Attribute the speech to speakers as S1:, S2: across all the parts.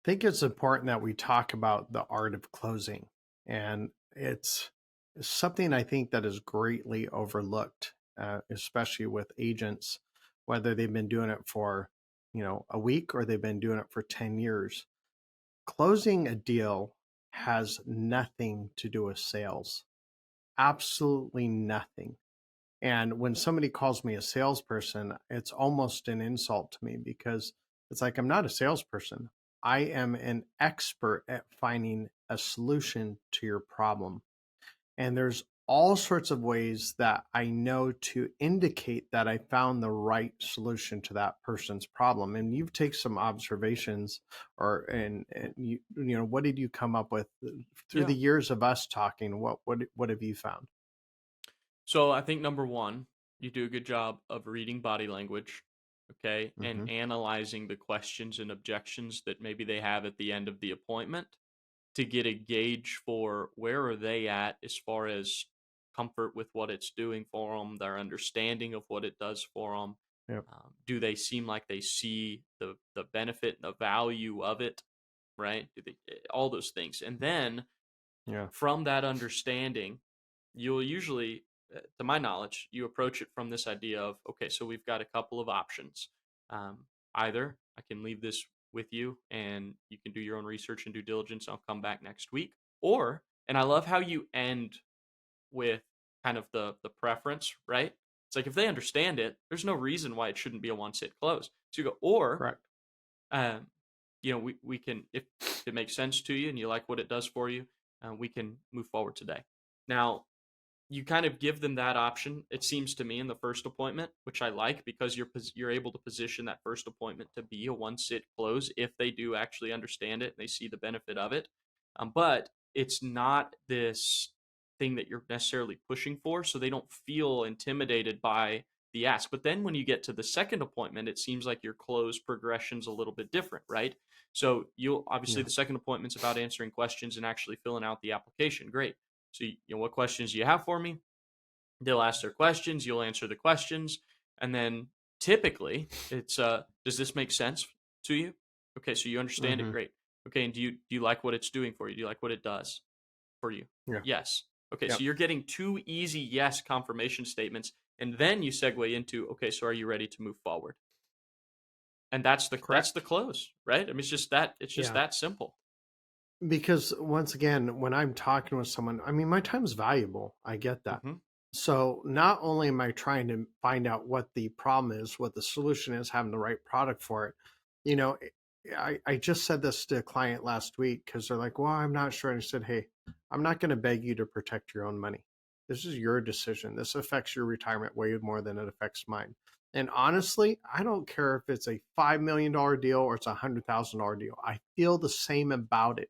S1: think it's important that we talk about the art of closing. And it's something I think that is greatly overlooked, especially with agents, whether they've been doing it for, a week or they've been doing it for 10 years. Closing a deal has nothing to do with sales, absolutely nothing. And when somebody calls me a salesperson, it's almost an insult to me because it's like, I'm not a salesperson. I am an expert at finding a solution to your problem. And there's all sorts of ways that I know to indicate that I found the right solution to that person's problem. And you've taken some observations and what did you come up with through
S2: Yeah.
S1: the years of us talking? What have you found?
S2: So I think number one, you do a good job of reading body language, okay, and
S1: Hmm.
S2: analyzing the questions and objections that maybe they have at the end of the appointment to get a gauge for where are they at as far as comfort with what it's doing for them, their understanding of what it does for them.
S1: Yep.
S2: Do they seem like they see the benefit and the value of it, right? All those things, and then
S1: Yeah.
S2: from that understanding, you'll usually, to my knowledge, you approach it from this idea of, okay, so we've got a couple of options. Either I can leave this with you and you can do your own research and due diligence. I'll come back next week. Or, and I love how you end with kind of the preference, right? It's like if they understand it, there's no reason why it shouldn't be a one sit close. So you go, or
S1: Correct.
S2: um, we can, if it makes sense to you and you like what it does for you, we can move forward today. Now, you kind of give them that option, it seems to me, in the first appointment, which I like because you're able to position that first appointment to be a one sit close if they do actually understand it and they see the benefit of it. But it's not this thing that you're necessarily pushing for, so they don't feel intimidated by the ask. But then when you get to the second appointment, it seems like your close progression's a little bit different, right? So you'll obviously
S1: Yeah.
S2: the second appointment's about answering questions and actually filling out the application. Great. So, what questions do you have for me? They'll ask their questions, you'll answer the questions, and then typically it's does this make sense to you? Okay, so you understand it,
S1: Hmm.
S2: great. Okay, and do you like what it's doing for you? Do you like what it does for you?
S1: Yeah.
S2: Yes. Okay, so
S1: Yep.
S2: you're getting two easy yes confirmation statements, and then you segue into, okay, so are you ready to move forward? And that's the
S1: Correct.
S2: close, right? I mean, it's just
S1: Yeah.
S2: that simple.
S1: Because once again, when I'm talking with someone, I mean, my time's valuable. I get that.
S2: Hmm.
S1: So not only am I trying to find out what the problem is, what the solution is, having the right product for it, you know, I just said this to a client last week because they're like, well, I'm not sure. And I said, hey, I'm not going to beg you to protect your own money. This is your decision. This affects your retirement way more than it affects mine. And honestly, I don't care if it's a $5 million deal or it's $100,000 deal. I feel the same about it.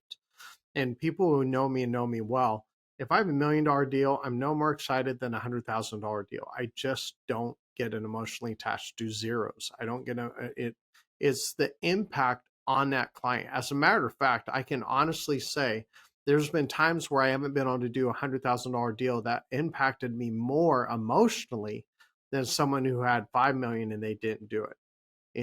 S1: And people who know me and know me well, if I have $1 million deal, I'm no more excited than $100,000 deal. I just don't get an emotionally attached to zeros. I don't get it. It's the impact on that client. As a matter of fact, I can honestly say there's been times where I haven't been able to do $100,000 deal that impacted me more emotionally than someone who had 5 million and they didn't do it.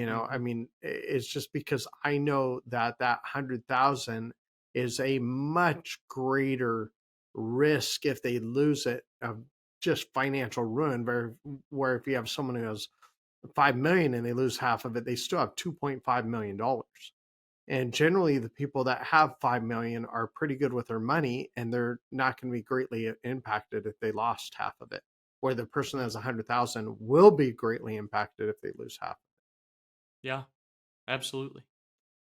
S1: I
S2: Hmm.
S1: mean, it's just because I know that 100,000 is a much greater risk if they lose it of just financial ruin. Where if you have someone who has 5 million and they lose half of it, they still have $2.5 million. And generally, the people that have 5 million are pretty good with their money, and they're not going to be greatly impacted if they lost half of it. Where the person that has 100,000 will be greatly impacted if they lose half.
S2: Yeah, absolutely.
S1: And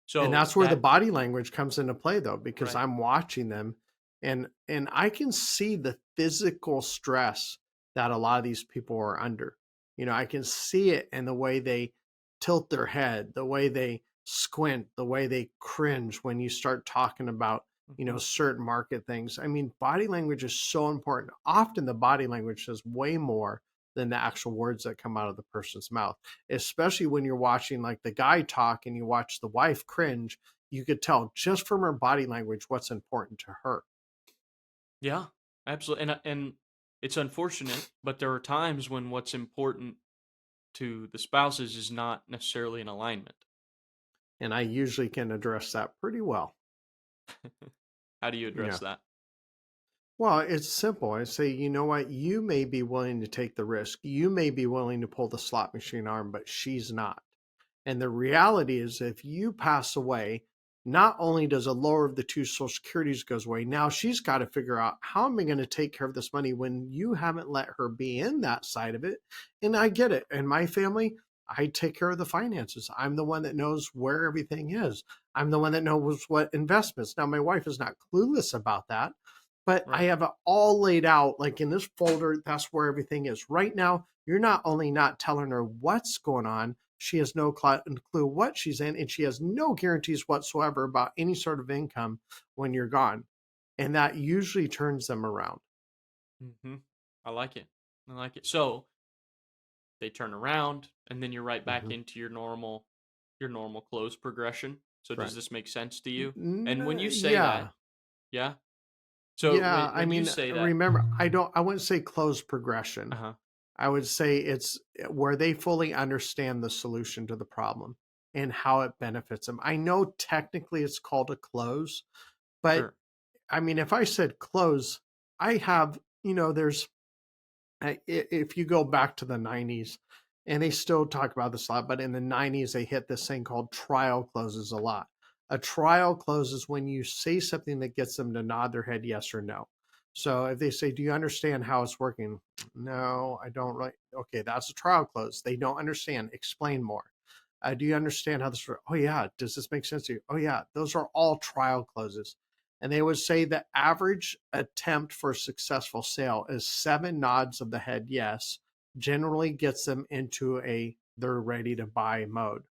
S2: So
S1: that's where the
S2: that
S1: body language comes into play though, because
S2: right.
S1: I'm watching them and I can see the physical stress that a lot of these people are under. I can see it in the way they tilt their head, the way they squint, the way they cringe when you start talking about,
S2: Mhm.
S1: certain market things. I mean, body language is so important. Often the body language says way more than the actual words that come out of the person's mouth, especially when you're watching like the guy talk and you watch the wife cringe. You could tell just from her body language what's important to her.
S2: Yeah, absolutely. And it's unfortunate, but there are times when what's important to the spouses is not necessarily in alignment.
S1: And I usually can address that pretty well.
S2: How do you address
S1: Yeah.
S2: that?
S1: Well, it's simple. I say, you know what? You may be willing to take the risk. You may be willing to pull the slot machine arm, but she's not. And the reality is, if you pass away, not only does a lower of the two Social Securities goes away, now she's got to figure out how am I going to take care of this money when you haven't let her be in that side of it. And I get it. In my family, I take care of the finances. I'm the one that knows where everything is. I'm the one that knows what investments. Now, my wife is not clueless about that, but I
S2: Right.
S1: have it all laid out. Like in this folder, that's where everything is. Right now, you're not only not telling her what's going on, she has no clue what she's in, and she has no guarantees whatsoever about any sort of income when you're gone. And that usually turns them around.
S2: Mm-hmm. I like it. I like it. So they turn around, and then you're right back
S1: Hmm.
S2: into your normal close progression. So does
S1: Correct.
S2: this make sense to you? And when you say
S1: Yeah.
S2: that, yeah. So when
S1: Yeah. I
S2: when you
S1: mean,
S2: say that,
S1: remember, I wouldn't say closed progression.
S2: uh-huh,
S1: I would say it's where they fully understand the solution to the problem and how it benefits them. I know technically it's called a close, but
S2: sure,
S1: I mean, if I said close, I have, there's, if you go back to the 90s, and they still talk about this a lot, but in the 90s, they hit this thing called trial closes a lot. A trial close is when you say something that gets them to nod their head yes or no. So if they say, do you understand how it's working? No, I don't really. Okay, that's a trial close. They don't understand. Explain more. Do you understand how this works? Oh, yeah. Does this make sense to you? Oh, yeah. Those are all trial closes. And they would say the average attempt for a successful sale is 7 nods of the head yes, generally gets them into a they're ready to buy mode.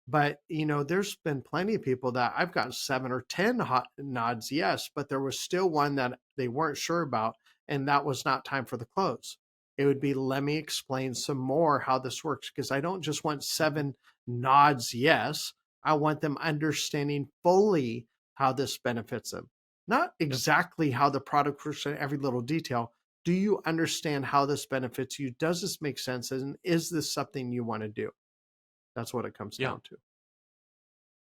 S1: But there's been plenty of people that I've gotten 7 or 10 hot nods yes, but there was still one that they weren't sure about, and that was not time for the close. It would be, let me explain some more how this works, because I don't just want
S2: mhm,
S1: 7 nods yes. I want them understanding fully how this benefits them. Not
S2: yep,
S1: exactly how the product works in every little detail. Do you understand how this benefits you? Does this make sense? And is this something you want to do? That's what it comes
S2: yeah.
S1: down to.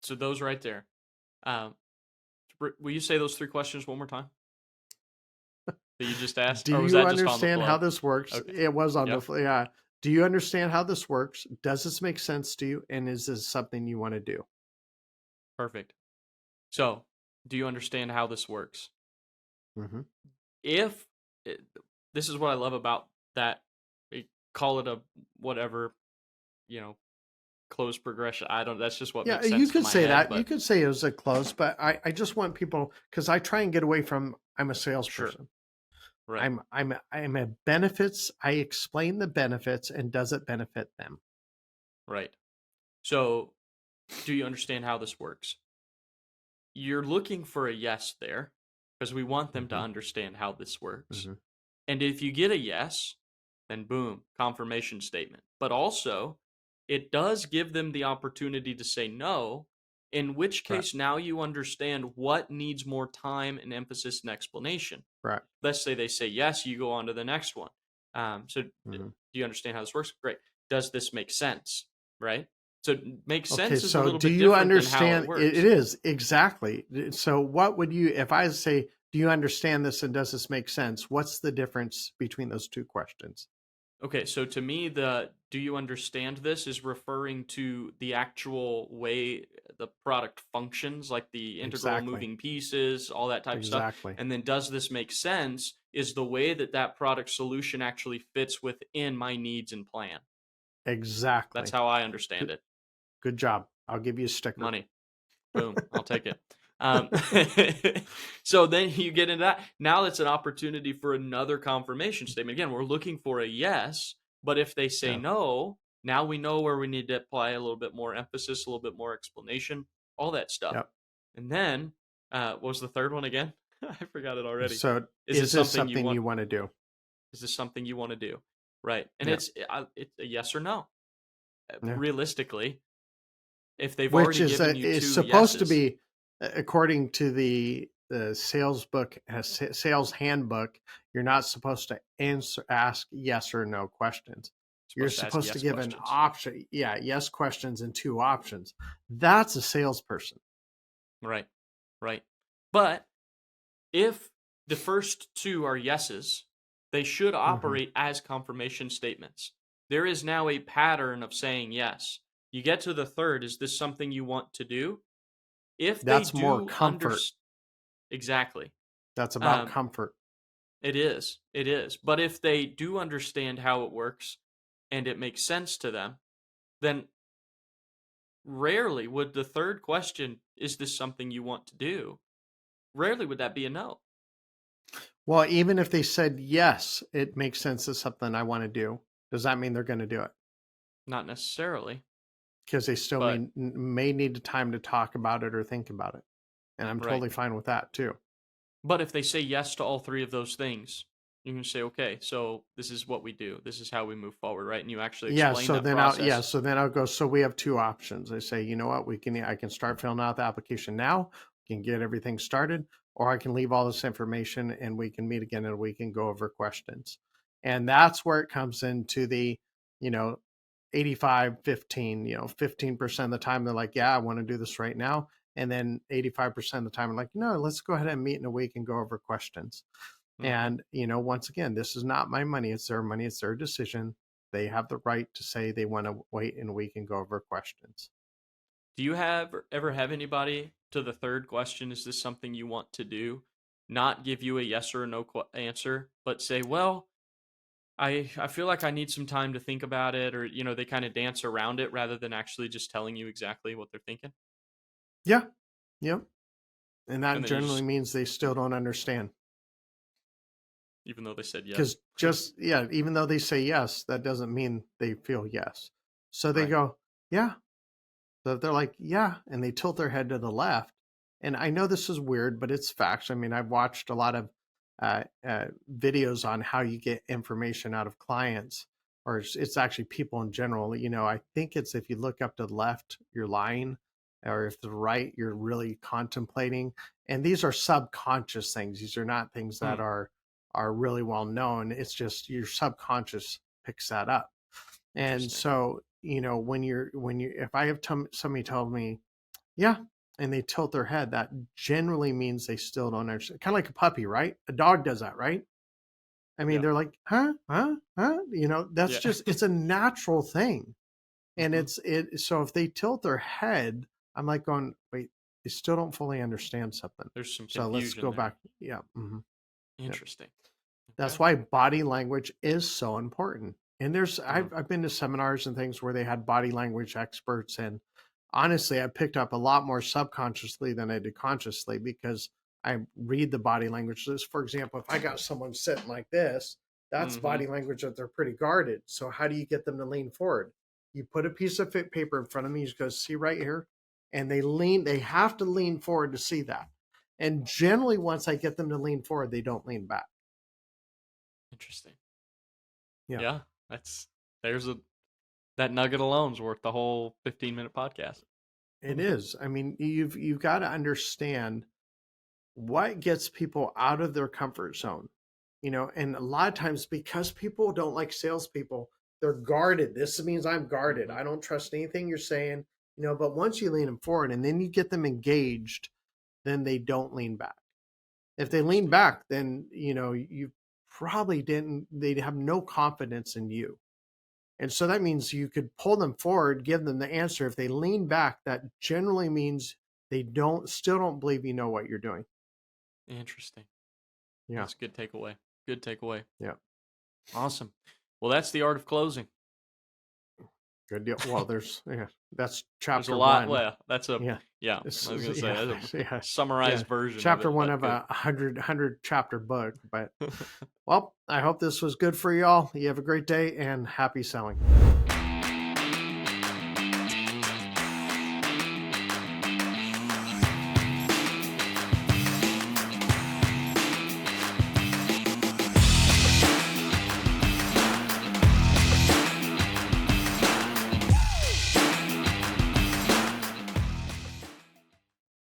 S2: So those right there. Um, will you say those three questions one more time that you just asked,
S1: Do
S2: or was
S1: you
S2: that just on the
S1: understand how
S2: flow?
S1: this works?
S2: Okay.
S1: It was on the
S2: Yep.
S1: yeah. Do you understand how this works? Does this make sense to you? And is this something you want to do?
S2: Perfect. So, do you understand how this works?
S1: Hmm.
S2: If it, this is what I love about that, call it a whatever, you know, close progression. I don't. That's just what
S1: Yeah,
S2: makes
S1: you
S2: sense to
S1: could
S2: my
S1: say
S2: head.
S1: that. You
S2: But
S1: could say it was a close, but I just want people, because I try and get away from I'm a
S2: sure,
S1: salesperson.
S2: right,
S1: I'm a benefits. I explain the benefits and does it benefit them?
S2: right. So, do you understand how this works? You're looking for a yes there because we want them to
S1: Hmm.
S2: understand how this works.
S1: Hmm.
S2: And if you get a yes, then boom, confirmation statement. But also, it does give them the opportunity to say no, in which
S1: Right.
S2: case now you understand what needs more time and emphasis and explanation.
S1: Right.
S2: Let's say they say yes, you go on to the next one. So,
S1: Hmm.
S2: do you understand how this works? Great. Does this make sense? Right? So, make
S1: Okay,
S2: sense is a
S1: so
S2: little
S1: do
S2: bit
S1: you
S2: different than how it
S1: understand? It
S2: works.
S1: is exactly. So, what would you, if I say, do you understand this and does this make sense? What's the difference between those two questions?
S2: Okay, so to me, the do you understand this is referring to the actual way the product functions, like the integral
S1: Exactly.
S2: moving pieces, all that type of stuff.
S1: Exactly.
S2: And then does this make sense is the way that that product solution actually fits within my needs and plan. That's
S1: Exactly.
S2: how I understand
S1: Good,
S2: it.
S1: good job. I'll give you a sticker.
S2: Money. Boom, I'll take it. Um, so then you get into that. Now it's an opportunity for another confirmation statement. Again, we're looking for a yes, but if they say
S1: Yeah.
S2: no, now we know where we need to apply a little bit more emphasis, a little bit more explanation, all that stuff.
S1: Yep.
S2: And then, what was the third one again? I forgot it already.
S1: So,
S2: Is
S1: is
S2: this
S1: this
S2: something you
S1: something
S2: want?
S1: you want to do?
S2: Is this something you want to do? Right. And
S1: Yeah.
S2: it's a yes or no.
S1: Yeah.
S2: Realistically, if they've
S1: Which
S2: already
S1: is
S2: given you
S1: is
S2: two
S1: supposed to
S2: yeses,
S1: be, according to the sales book, sales handbook, you're not supposed to ask yes or no questions. You're
S2: Supposed to ask
S1: supposed to
S2: yes
S1: give an
S2: questions.
S1: option. Yeah, yes questions and two options. That's a salesperson.
S2: Right. Right. But if the first two are yeses, they should
S1: Hmm.
S2: operate as confirmation statements. There is now a pattern of saying yes. You get to the third, is this something you want to do? If they
S1: That's more
S2: do
S1: comfort.
S2: understand, exactly.
S1: That's about
S2: Um,
S1: comfort.
S2: it is. It is. But if they do understand how it works and it makes sense to them, then rarely would the third question, is this something you want to do? Rarely would that be a no.
S1: Well, even if they said yes, it makes sense as something I want to do. Does that mean they're going to do it?
S2: Not necessarily,
S1: Because they still
S2: but
S1: may need the time to talk about it or think about it. And I'm
S2: right.
S1: totally fine with that too.
S2: But if they say yes to all three of those things, you can say, okay, so this is what we do. This is how we move forward, right? And you actually
S1: Yeah,
S2: explain
S1: so
S2: that
S1: then
S2: process.
S1: I'll go, so we have two options. I say, you know what, I can start filling out the application now, we can get everything started, or I can leave all this information and we can meet again and we can go over questions. And that's where it comes into the, you know, 85-15, 15% of the time they're like, yeah, I want to do this right now. And then 85% of the time, I'm like, no, let's go ahead and meet in a week and go over questions.
S2: Hmm.
S1: And, once again, this is not my money. It's their money. It's their decision. They have the right to say they want to wait and we can go over questions.
S2: Do you ever have anybody to the third question, is this something you want to do? Not give you a yes or a no answer, but say, well, I feel like I need some time to think about it, or they kind of dance around it rather than actually just telling you exactly what they're thinking,
S1: Yeah. Yep. And that
S2: and then you
S1: generally
S2: just,
S1: means they still don't understand.
S2: even though they said yes.
S1: Because yeah, even though they say yes, that doesn't mean they feel yes. So they
S2: Right.
S1: go, yeah. So they're like, yeah. And they tilt their head to the left. And I know this is weird, but it's facts. I mean, I've watched a lot of videos on how you get information out of clients, or it's actually people in general. I think it's if you look up to the left, you're lying, or if the right, you're really contemplating. And these are subconscious things. These are not things that
S2: Hmm.
S1: are really well known. It's just your subconscious picks that up. And
S2: Interesting.
S1: so, if I have somebody tell me, yeah, and they tilt their head, that generally means they still don't understand. Kind of like a puppy, right? A dog does that, right? I mean,
S2: Yeah.
S1: they're like, huh, huh, huh. That's
S2: Yeah.
S1: just, it's a natural thing. And
S2: Hmm.
S1: so if they tilt their head, I'm like going, wait, they still don't fully understand something.
S2: There's some
S1: So let's
S2: confusion
S1: go
S2: there.
S1: back. Yeah. Yeah.
S2: Interesting.
S1: That's
S2: Okay.
S1: why body language is so important. And
S2: Hmm.
S1: I've been to seminars and things where they had body language experts, and honestly, I picked up a lot more subconsciously than I did consciously because I read the body language. For example, if I got someone sitting like this, that's
S2: Hmm.
S1: body language that they're pretty guarded. So how do you get them to lean forward? You put a piece of paper in front of me, you go, see right here, and they have to lean forward to see that. And generally, once I get them to lean forward, they don't lean back.
S2: Interesting.
S1: Yeah.
S2: Yeah. There's that nugget alone's worth the whole 15-minute podcast.
S1: It is. I mean, you've got to understand what gets people out of their comfort zone. And a lot of times because people don't like salespeople, they're guarded. This means I'm guarded.
S2: Hmm.
S1: I don't trust anything you're saying. But once you lean them forward and then you get them engaged, then they don't lean back. If they lean
S2: Interesting.
S1: back, then you probably didn't. They'd have no confidence in you. And so that means you could pull them forward, give them the answer. If they lean back, that generally means they still don't believe you know what you're doing.
S2: Interesting.
S1: Yeah.
S2: That's a good takeaway. Good takeaway.
S1: Yeah.
S2: Awesome. Well, that's the art of closing.
S1: Good deal. Well, yeah, that's
S2: There's a
S1: chapter
S2: lot.
S1: one.
S2: Well, that's a
S1: Yeah.
S2: yeah.
S1: This
S2: I was
S1: is,
S2: gonna say
S1: yeah.
S2: that's a
S1: Yeah. Yeah.
S2: summarized version of
S1: Chapter
S2: it,
S1: one
S2: but
S1: of
S2: good.
S1: a hundred chapter book. But well, I hope this was good for y'all. You have a great day and happy selling.